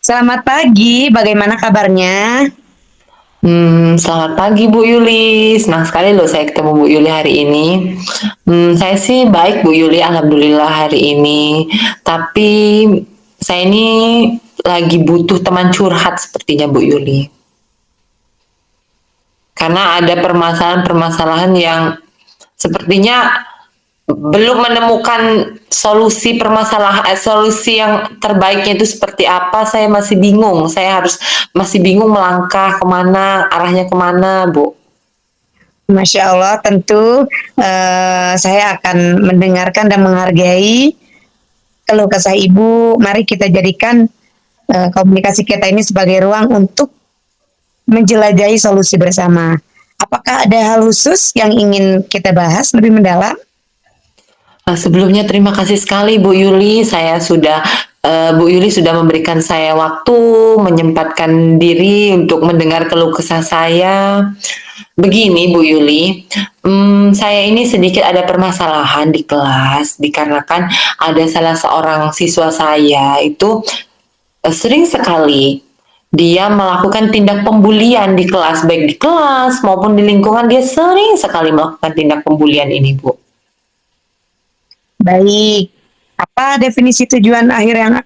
Selamat pagi, bagaimana kabarnya? Selamat pagi Bu Yuli. Senang sekali loh saya ketemu Bu Yuli hari ini. Saya sih baik Bu Yuli, alhamdulillah hari ini. Tapi saya ini lagi butuh teman curhat sepertinya Bu Yuli. Karena ada permasalahan-permasalahan yang sepertinya belum menemukan solusi yang terbaiknya itu seperti apa. Saya masih bingung. Masih bingung melangkah kemana, arahnya kemana Bu. Masya Allah, tentu saya akan mendengarkan dan menghargai keluh kesah Ibu. Mari kita jadikan komunikasi kita ini sebagai ruang untuk menjelajahi solusi bersama. Apakah ada hal khusus yang ingin kita bahas lebih mendalam? Sebelumnya terima kasih sekali Bu Yuli, Bu Yuli sudah memberikan saya waktu, menyempatkan diri untuk mendengar keluh kesah saya. Begini Bu Yuli, saya ini sedikit ada permasalahan di kelas dikarenakan ada salah seorang siswa saya itu sering sekali dia melakukan tindak pembulian di kelas, baik di kelas maupun di lingkungan dia sering sekali melakukan tindak pembulian ini Bu. Baik, apa definisi tujuan akhir yang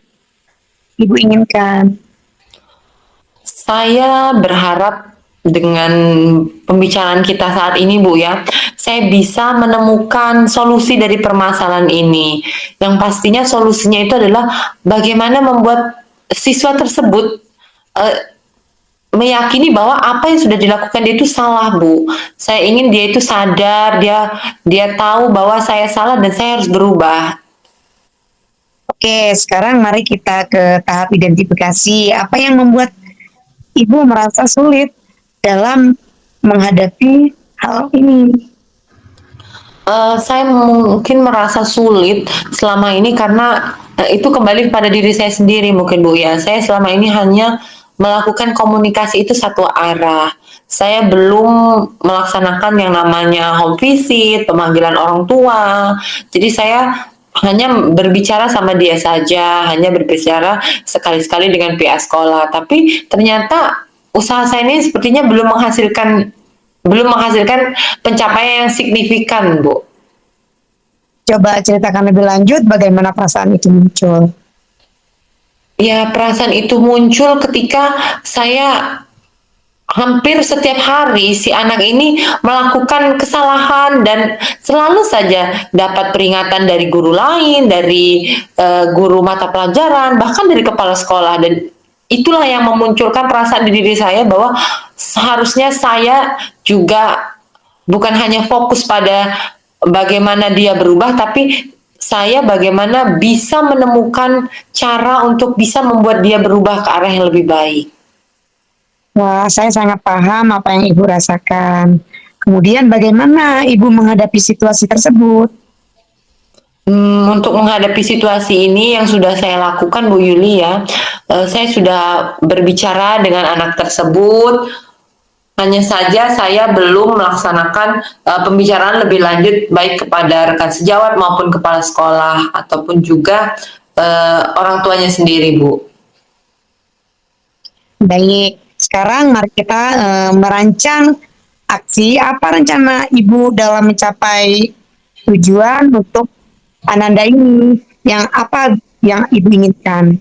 Ibu inginkan? Saya berharap dengan pembicaraan kita saat ini, Bu ya, saya bisa menemukan solusi dari permasalahan ini. Yang pastinya solusinya itu adalah bagaimana membuat siswa tersebut eh, meyakini bahwa apa yang sudah dilakukan dia itu salah, Bu. Saya ingin dia itu sadar, dia tahu bahwa saya salah dan saya harus berubah. Oke, sekarang mari kita ke tahap identifikasi. Apa yang membuat Ibu merasa sulit dalam menghadapi hal ini? Saya mungkin merasa sulit selama ini karena itu kembali pada diri saya sendiri mungkin Bu ya. Saya selama ini hanya melakukan komunikasi itu satu arah. Saya belum melaksanakan yang namanya home visit, pemanggilan orang tua. Jadi saya hanya berbicara sama dia saja, hanya berbicara sekali-sekali dengan pihak sekolah. Tapi ternyata usaha saya ini sepertinya belum menghasilkan pencapaian yang signifikan, Bu. Coba ceritakan lebih lanjut bagaimana perasaan itu muncul. Ya, perasaan itu muncul ketika saya hampir setiap hari si anak ini melakukan kesalahan dan selalu saja dapat peringatan dari guru lain, dari guru mata pelajaran, bahkan dari kepala sekolah dan itulah yang memunculkan perasaan di diri saya bahwa seharusnya saya juga bukan hanya fokus pada bagaimana dia berubah, tapi saya bagaimana bisa menemukan cara untuk bisa membuat dia berubah ke arah yang lebih baik. Wah, saya sangat paham apa yang Ibu rasakan. Kemudian bagaimana Ibu menghadapi situasi tersebut? Untuk menghadapi situasi ini yang sudah saya lakukan Bu Yuli ya, saya sudah berbicara dengan anak tersebut, hanya saja saya belum melaksanakan pembicaraan lebih lanjut baik kepada rekan sejawat maupun kepala sekolah ataupun juga orang tuanya sendiri Bu. Baik, sekarang mari kita merancang aksi. Apa rencana Ibu dalam mencapai tujuan untuk Ananda ini? Yang apa yang Ibu inginkan?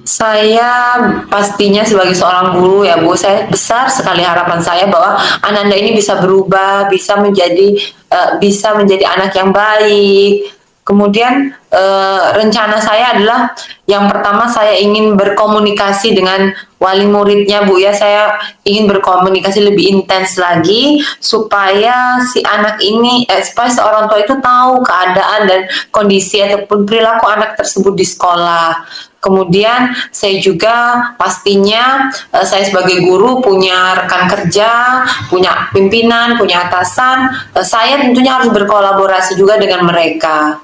Saya pastinya sebagai seorang guru ya Bu, saya besar sekali harapan saya bahwa Ananda ini bisa berubah, bisa menjadi anak yang baik. Kemudian rencana saya adalah yang pertama saya ingin berkomunikasi dengan wali muridnya Bu ya, saya ingin berkomunikasi lebih intens lagi supaya si anak ini, supaya seorang tua itu tahu keadaan dan kondisi ataupun perilaku anak tersebut di sekolah. Kemudian saya juga pastinya saya sebagai guru punya rekan kerja, punya pimpinan, punya atasan. Saya tentunya harus berkolaborasi juga dengan mereka.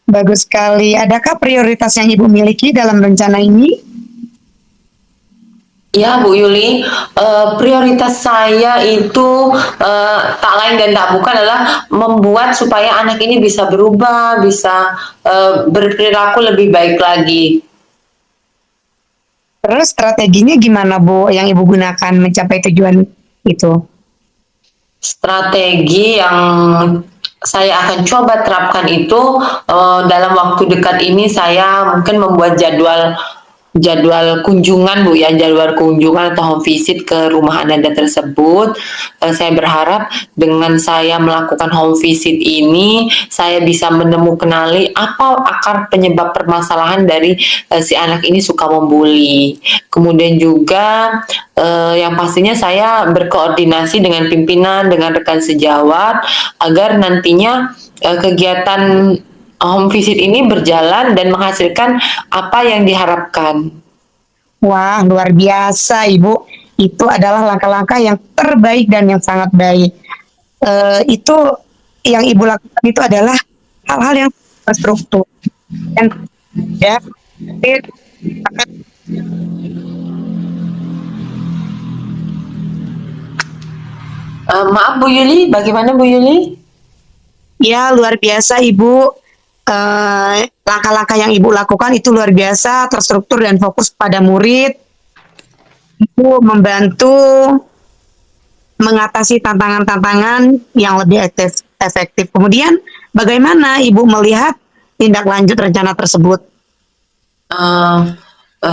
Bagus sekali. Adakah prioritas yang Ibu miliki dalam rencana ini? Ya Bu Yuli, prioritas saya itu tak lain dan tak bukan adalah membuat supaya anak ini bisa berubah, bisa berperilaku lebih baik lagi. Terus strateginya gimana Bu yang Ibu gunakan mencapai tujuan itu? Strategi yang saya akan coba terapkan itu dalam waktu dekat ini saya mungkin membuat jadwal kunjungan Bu ya, jadwal kunjungan atau home visit ke rumah ananda tersebut. Saya berharap dengan saya melakukan home visit ini, saya bisa menemukan apa akar penyebab permasalahan dari si anak ini suka membuli. Kemudian juga yang pastinya saya berkoordinasi dengan pimpinan, dengan rekan sejawat, agar nantinya kegiatan home visit ini berjalan dan menghasilkan apa yang diharapkan. Wah, luar biasa Ibu. Itu adalah langkah-langkah yang terbaik dan yang sangat baik. Itu yang Ibu lakukan itu adalah hal-hal yang terstruktur. Dan ya, Maaf Bu Yuli, bagaimana Bu Yuli? ya luar biasa Ibu. Langkah-langkah yang Ibu lakukan itu luar biasa, terstruktur dan fokus pada murid. Ibu membantu mengatasi tantangan-tantangan yang lebih efektif. Kemudian, bagaimana Ibu melihat tindak lanjut rencana tersebut?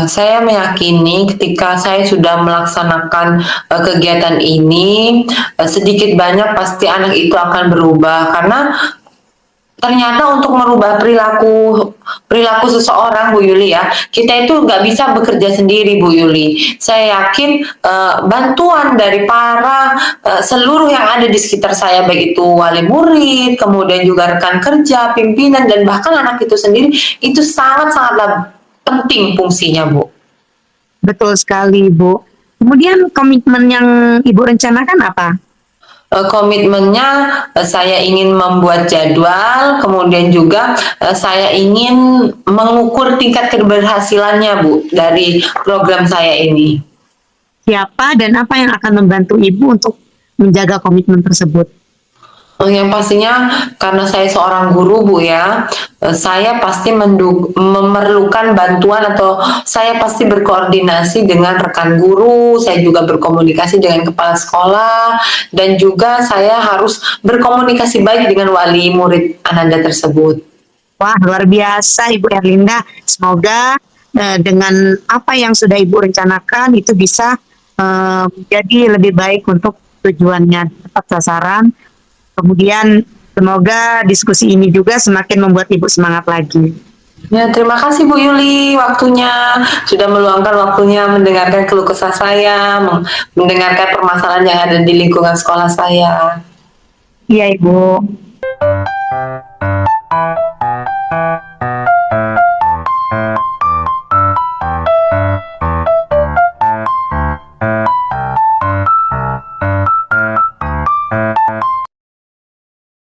Saya meyakini ketika saya sudah melaksanakan kegiatan ini, sedikit banyak pasti anak itu akan berubah karena ternyata untuk merubah perilaku seseorang Bu Yuli ya, kita itu nggak bisa bekerja sendiri Bu Yuli. Saya yakin bantuan dari para seluruh yang ada di sekitar saya, baik itu wali murid, kemudian juga rekan kerja, pimpinan, dan bahkan anak itu sendiri, itu sangat-sangatlah penting fungsinya Bu. Betul sekali, Bu. Kemudian komitmen yang Ibu rencanakan apa? Komitmennya saya ingin membuat jadwal, kemudian juga saya ingin mengukur tingkat keberhasilannya Bu dari program saya ini. Siapa dan apa yang akan membantu Ibu untuk menjaga komitmen tersebut? Yang pastinya karena saya seorang guru Bu ya, saya pasti memerlukan bantuan atau saya pasti berkoordinasi dengan rekan guru, saya juga berkomunikasi dengan kepala sekolah, dan juga saya harus berkomunikasi baik dengan wali murid ananda tersebut. Wah, luar biasa Ibu Erlinda. Semoga dengan apa yang sudah Ibu rencanakan itu bisa menjadi lebih baik untuk tujuannya tepat sasaran. Kemudian semoga diskusi ini juga semakin membuat Ibu semangat lagi. Ya, terima kasih Bu Yuli waktunya, sudah meluangkan waktunya mendengarkan keluh kesah saya, mendengarkan permasalahan yang ada di lingkungan sekolah saya. Iya Ibu.